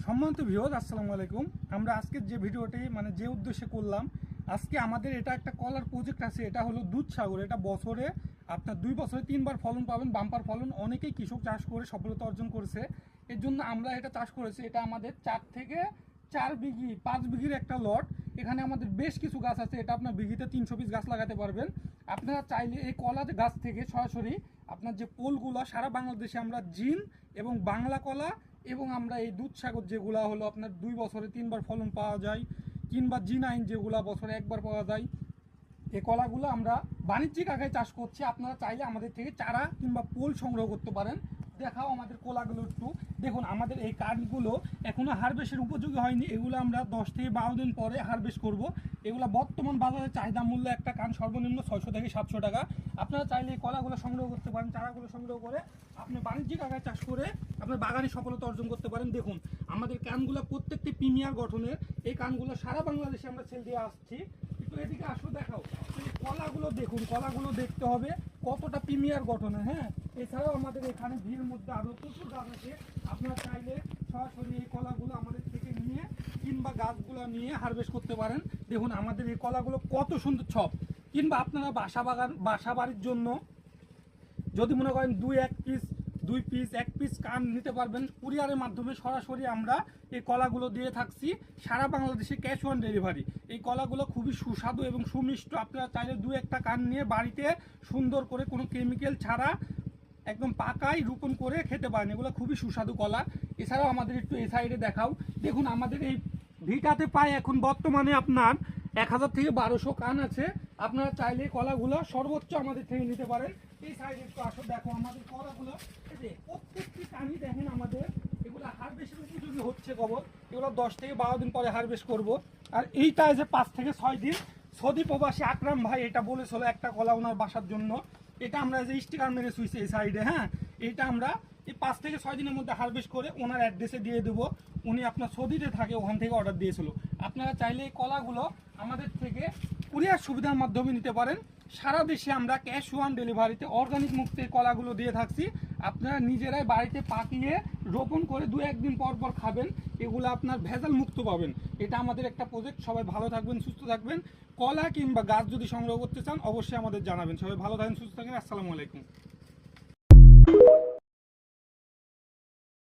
সম্মানিত ভিউয়ার্স, আসসালামু আলাইকুম। আমরা আজকের যে ভিডিওটি যে উদ্দেশ্যে করলাম, আজকে আমাদের এটা একটা কলার প্রজেক্ট আছে। এটা হলো দুধসাগর। এটা বছরে আপনার 2 বছরে 3 বার ফলন পাবেন, বাম্পার ফলন। অনেকেই কৃষক চাষ করে সফলতা অর্জন করেছে। এর জন্য আমরা এটা চাষ করেছি। এটা আমাদের 4 থেকে 4 বিঘি 5 বিঘির একটা লট। এখানে আমাদের বেশ কিছু গাছ আছে। এটা আপনার বিঘিতে 300 পিস গাছ লাগাতে পারবেন। আপনারা চাইলে এই কলা গাছ থেকে সরাসরি আপনার যে পোলগুলো সারা বাংলাদেশে আমরা জিন এবং বাংলা কলা এবং আমরা এই দুধসাগর যেগুলা হলো আপনার 2 বছরে 3 বার ফলন পাওয়া যায়, কিংবা জি9 যেগুলা বছরে 1 বার পাওয়া যায়, এই কলাগুলো আমরা বাণিজ্যিক আকারে চাষ করছি। আপনারা চাইলে আমাদের থেকে চারা কিংবা পোল সংগ্রহ করতে পারেন। দেখাও আমাদের কলাগুলো একটু দেখুন। আমাদের এই কাঠগুলো এখনো হারভেস্টের উপযোগী হয়নি। এগুলো আমরা 10 থেকে 12 দিন পরে হারভেস্ট করব। এগুলো বর্তমান বাজারে চাহিদা মূল্য একটা কান সর্বনিম্ন 600 থেকে 700 টাকা। আপনারা চাইলে এই কলাগুলো সংগ্রহ করতে পারেন। চারাগুলো সংগ্রহ করে আপনি বাণিজ্যিক আকারে চাষ করে আপনার বাগানে সফলতা অর্জন করতে পারেন। দেখুন আমাদের কানগুলো প্রত্যেকটি প্রিমিয়ার গঠনের। এই কানগুলো সারা বাংলাদেশে আমরা সেল দিয়ে আসছি। একটু এদিকে আসো, দেখাও। কলাগুলো দেখুন, কলাগুলো দেখতে হবে কতটা প্রিমিয়ার গঠনের। হ্যাঁ, এছাড়াও আমাদের এখানে ভিড়ের মধ্যে আরও প্রচুর গাছ আছে। আপনারা চাইলে সরাসরি এই কলাগুলো আমাদের থেকে নিয়ে কিংবা গাছগুলো নিয়ে হারভেস্ট করতে পারেন। দেখুন আমাদের এই কলাগুলো কত সুন্দর ছপ। কিংবা আপনারা বাসা বাড়ির জন্য যদি মনে করেন 2 পিস 1 পিস কান নিতে পারবেন। কুরিয়ারের মাধ্যমে সরাসরি আমরা এই কলাগুলো দিয়ে থাকছি সারা বাংলাদেশে, ক্যাশ অন ডেলিভারি। এই কলাগুলো খুবই সুস্বাদু এবং সুমিষ্ট। আপনারা চাইলে 2-1টা কান নিয়ে বাড়িতে সুন্দর করে কোনো কেমিক্যাল ছাড়া একদম পাকাই রোপণ করে খেতে পারেন। এগুলো খুবই সুস্বাদু কলা। এছাড়াও আমাদের একটু এই সাইডে দেখাও। দেখুন আমাদের এই ভিটাতে পায় এখন বর্তমানে আপনার 1000 থেকে 1200 কান আছে। আপনারা চাইলে কলাগুলো সর্বোচ্চ আমাদের থেকে নিতে পারেন। এই সাইডে একটু আসো, দেখো আমাদের কলাগুলো প্রত্যেকটি কানই দেখেন আমাদের এগুলো হারভেস্টের উপযোগী হচ্ছে কবর। এগুলো 10 থেকে 12 দিন পরে হারভেস্ট করব। আর এইটা যে 5 থেকে 6 দিন সৌদি প্রবাসী আকরাম ভাই এটা বলেছিল একটা কলা ওনার বাসার জন্য। এটা আমরা যে স্টিকার মেরে শুইছি এই সাইডে। হ্যাঁ, এটা আমরা এই 5 থেকে 6 দিনের মধ্যে হারভেস্ট করে ওনার অ্যাড্রেসে দিয়ে দেবো। উনি আপনার সৌদিতে থাকে, ওখান থেকে অর্ডার দিয়েছিল। আপনারা চাইলে এই কলাগুলো আমাদের থেকে কুরিয়ার সুবিধার মাধ্যমে নিতে পারেন। সারা দেশে আমরা ক্যাশ অন ডেলিভারিতে অর্গানিক মুক্ত এই কলাগুলো দিয়ে থাকছি। আপনারা নিজেরাই বাড়িতে পাকিয়ে রোপণ করে 2-1 দিন পর পর খাবেন। এগুলো আপনার ভেজাল মুক্ত পাবেন। এটা আমাদের একটা প্রজেক্ট। সবাই ভালো থাকবেন, সুস্থ থাকবেন। কলা কিংবা গাছ যদি সংগ্রহ করতে চান অবশ্যই আমাদের জানাবেন। সবাই ভালো থাকেন, সুস্থ থাকেন। আসসালামু আলাইকুম।